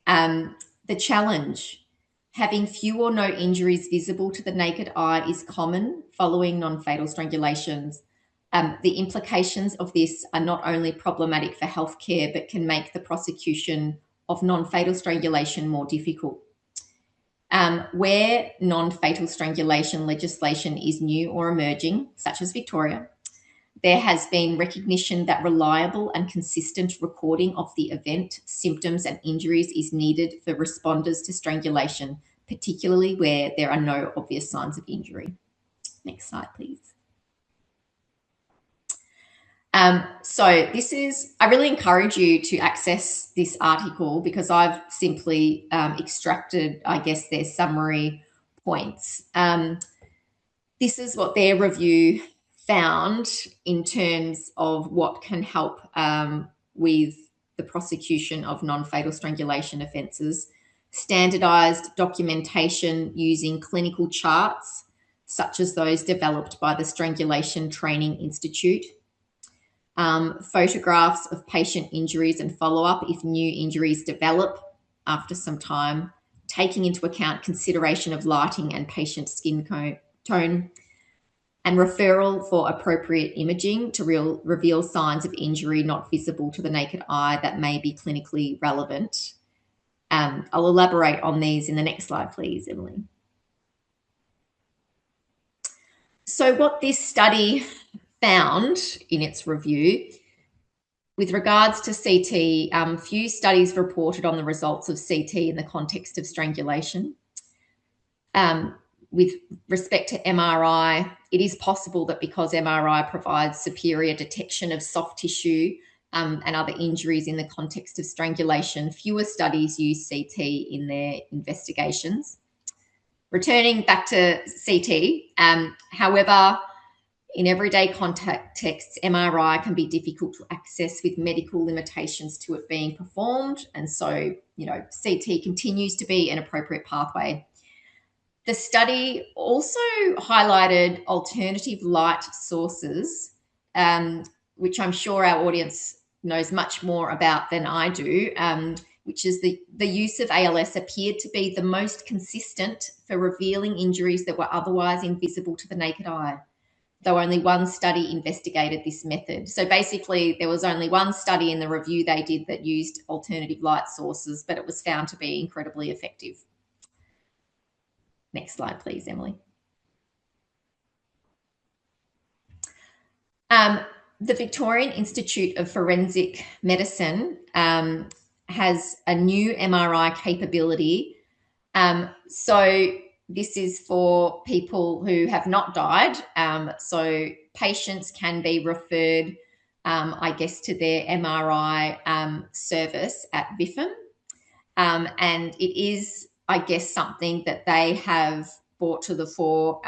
the challenge, having few or no injuries visible to the naked eye, is common following non-fatal strangulations. The implications of this are not only problematic for healthcare, but can make the prosecution of non-fatal strangulation more difficult. Where non-fatal strangulation legislation is new or emerging, such as Victoria, there has been recognition that reliable and consistent recording of the event, symptoms and injuries is needed for responders to strangulation, particularly where there are no obvious signs of injury. Next slide, please. So this is, I really encourage you to access this article because I've simply extracted, I guess, their summary points. This is what their review found in terms of what can help with the prosecution of non-fatal strangulation offences. Standardised documentation using clinical charts, such as those developed by the Strangulation Training Institute. Photographs of patient injuries and follow-up if new injuries develop after some time, taking into account consideration of lighting and patient skin tone, and referral for appropriate imaging to reveal signs of injury not visible to the naked eye that may be clinically relevant. I'll elaborate on these in the next slide, please, Emily. So what this study found in its review, with regards to CT, few studies reported on the results of CT in the context of strangulation. With respect to MRI, it is possible that because MRI provides superior detection of soft tissue and other injuries in the context of strangulation, fewer studies use CT in their investigations. Returning back to CT, however, in everyday contexts, MRI can be difficult to access with medical limitations to it being performed. And so, CT continues to be an appropriate pathway. The study also highlighted alternative light sources, which I'm sure our audience knows much more about than I do, which is the use of ALS appeared to be the most consistent for revealing injuries that were otherwise invisible to the naked eye, though only one study investigated this method. So basically, there was only one study in the review they did that used alternative light sources, but it was found to be incredibly effective. Next slide, please, Emily. The Victorian Institute of Forensic Medicine has a new MRI capability. So this is for people who have not died. So patients can be referred, I guess, to their MRI service at VIFM. And it is, I guess, something that they have brought to the fore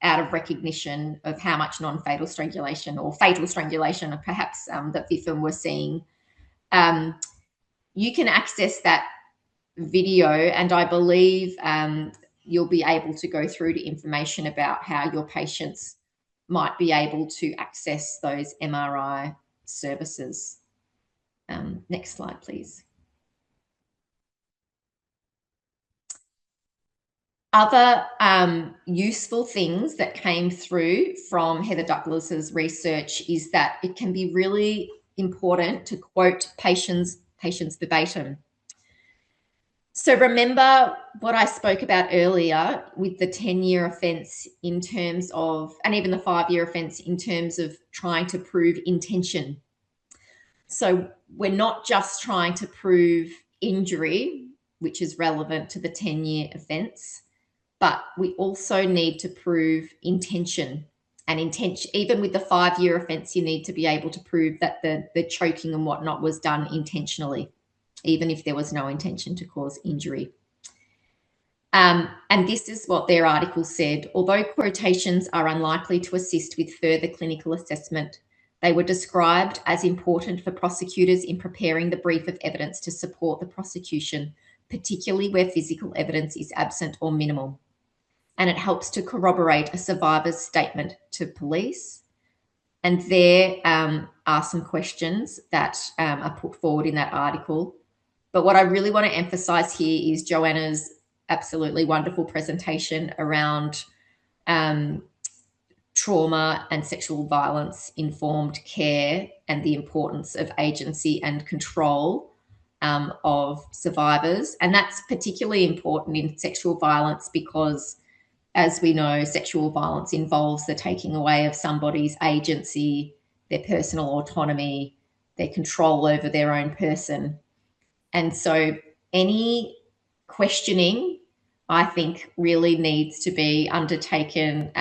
out of recognition of how much non-fatal strangulation or fatal strangulation, perhaps, that VIFM were seeing. You can access that video, and I believe you'll be able to go through to information about how your patients might be able to access those MRI services. Next slide, please. Other useful things that came through from Heather Douglas's research is that it can be really important to quote patients verbatim. So remember what I spoke about earlier with the 10-year offence in terms of, and even the 5-year offence in terms of trying to prove intention. So we're not just trying to prove injury, which is relevant to the 10-year offence, but we also need to prove intention. And intention, even with the 5-year offence, you need to be able to prove that the choking and whatnot was done intentionally, even if there was no intention to cause injury. And this is what their article said. Although quotations are unlikely to assist with further clinical assessment, they were described as important for prosecutors in preparing the brief of evidence to support the prosecution, particularly where physical evidence is absent or minimal. And it helps to corroborate a survivor's statement to police. And there are some questions that are put forward in that article. But what I really want to emphasize here is Joanna's absolutely wonderful presentation around trauma and sexual violence informed care and the importance of agency and control of survivors. And that's particularly important in sexual violence because, as we know, sexual violence involves the taking away of somebody's agency, their personal autonomy, their control over their own person. And so any questioning, I think, really needs to be undertaken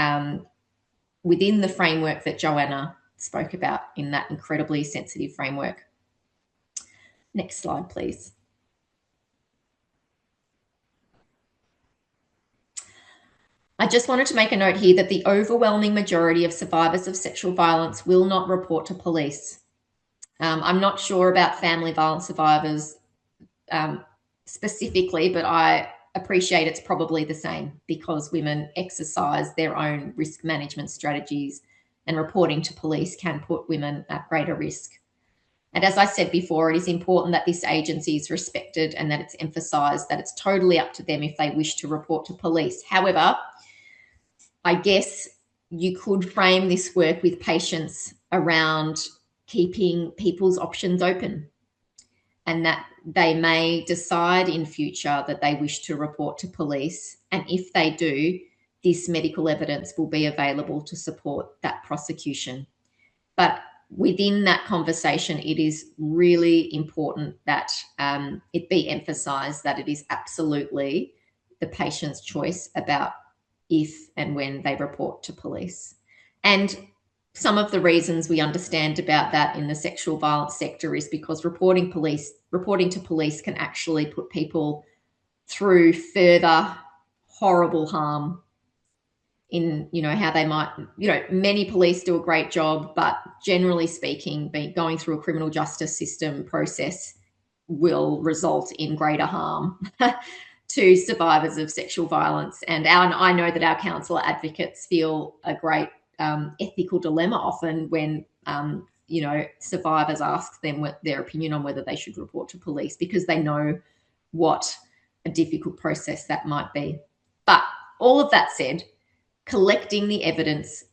within the framework that Joanna spoke about, in that incredibly sensitive framework. Next slide, please. I just wanted to make a note here that the overwhelming majority of survivors of sexual violence will not report to police. I'm not sure about family violence survivors specifically, but I appreciate it's probably the same because women exercise their own risk management strategies, and reporting to police can put women at greater risk. And as I said before, it is important that this agency is respected and that it's emphasised that it's totally up to them if they wish to report to police. However, I guess you could frame this work with patience around keeping people's options open, and that they may decide in future that they wish to report to police. And if they do, this medical evidence will be available to support that prosecution. But within that conversation, it is really important that it be emphasised that it is absolutely the patient's choice about if and when they report to police. And some of the reasons we understand about that in the sexual violence sector is because reporting to police can actually put people through further horrible harm in, how they might, many police do a great job, but generally speaking, going through a criminal justice system process will result in greater harm to survivors of sexual violence. And I know that our counsellor advocates feel a great ethical dilemma often when, survivors ask them their opinion on whether they should report to police, because they know what a difficult process that might be. But all of that said, collecting the evidence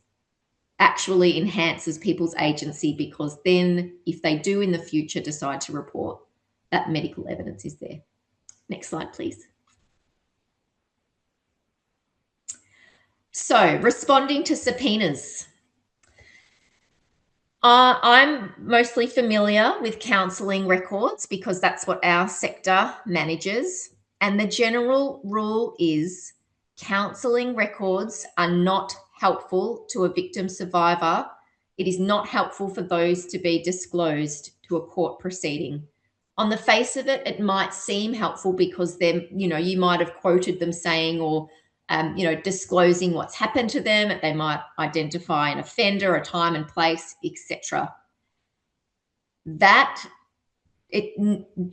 actually enhances people's agency, because then if they do in the future decide to report, that medical evidence is there. Next slide, please. So, responding to subpoenas. I'm mostly familiar with counselling records because that's what our sector manages. And the general rule is counselling records are not helpful to a victim survivor. It is not helpful for those to be disclosed to a court proceeding. On the face of it, it might seem helpful because you might have quoted them saying or disclosing what's happened to them. They might identify an offender, a time and place, etc. It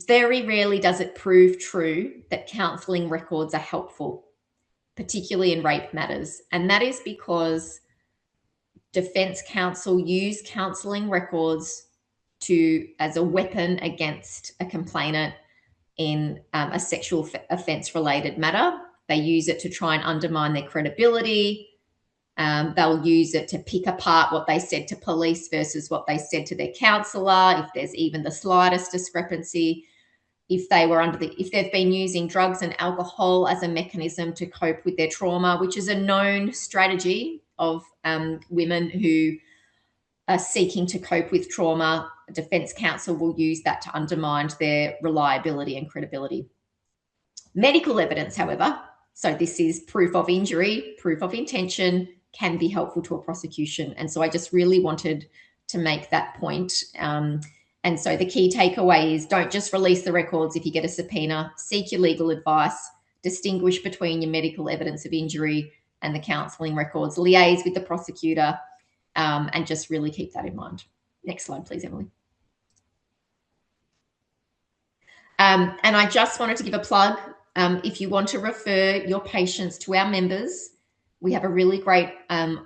very rarely does it prove true that counselling records are helpful, particularly in rape matters. And that is because defence counsel use counselling records as a weapon against a complainant in a sexual offence-related matter. They use it to try and undermine their credibility. They'll use it to pick apart what they said to police versus what they said to their counsellor, if there's even the slightest discrepancy. If they've been using drugs and alcohol as a mechanism to cope with their trauma, which is a known strategy of women who are seeking to cope with trauma, defence counsel will use that to undermine their reliability and credibility. Medical evidence, however, so this is proof of injury, proof of intention, can be helpful to a prosecution. And so I just really wanted to make that point. And so the key takeaway is don't just release the records if you get a subpoena. Seek your legal advice, distinguish between your medical evidence of injury and the counselling records, liaise with the prosecutor, and just really keep that in mind. Next slide, please, Emily. And I just wanted to give a plug. If you want to refer your patients to our members, we have a really great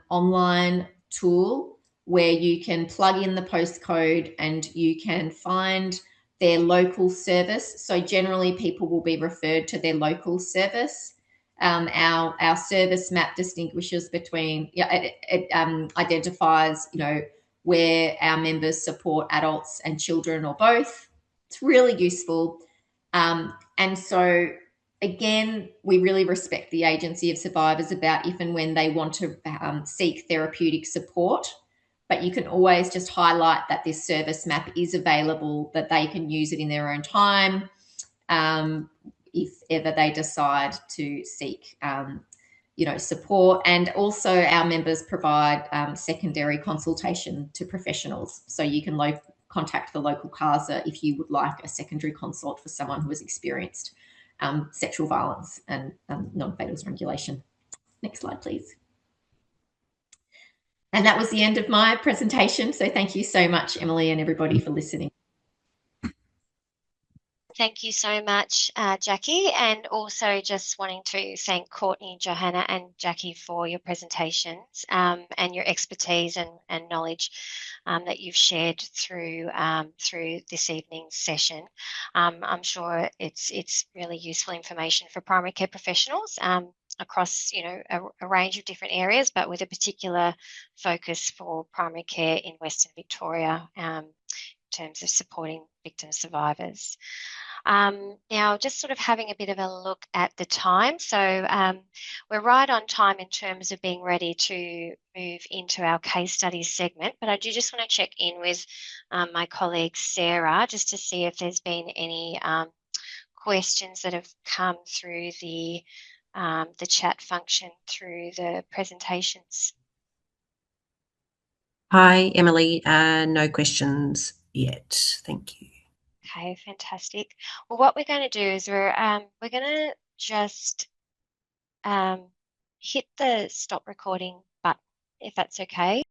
online tool where you can plug in the postcode and you can find their local service. So generally people will be referred to their local service. Our service map distinguishes between, it identifies, where our members support adults and children or both. It's really useful. And so, again, we really respect the agency of survivors about if and when they want to seek therapeutic support. But you can always just highlight that this service map is available, that they can use it in their own time if ever they decide to seek support. And also our members provide secondary consultation to professionals. So you can contact the local CASA if you would like a secondary consult for someone who has experienced sexual violence and non-fatal strangulation. Next slide, please. And that was the end of my presentation. So thank you so much, Emily, and everybody for listening. Thank you so much, Jackie, and also just wanting to thank Courtney, Johanna and Jackie for your presentations and your expertise and knowledge that you've shared through this evening's session. I'm sure it's really useful information for primary care professionals across a range of different areas, but with a particular focus for primary care in Western Victoria in terms of supporting victim survivors. Now, just sort of having a bit of a look at the time. So we're right on time in terms of being ready to move into our case studies segment, but I do just want to check in with my colleague Sarah just to see if there's been any questions that have come through the chat function through the presentations. Hi, Emily. No questions yet. Thank you. Okay, fantastic. Well, what we're going to do is we're going to just hit the stop recording button, if that's okay.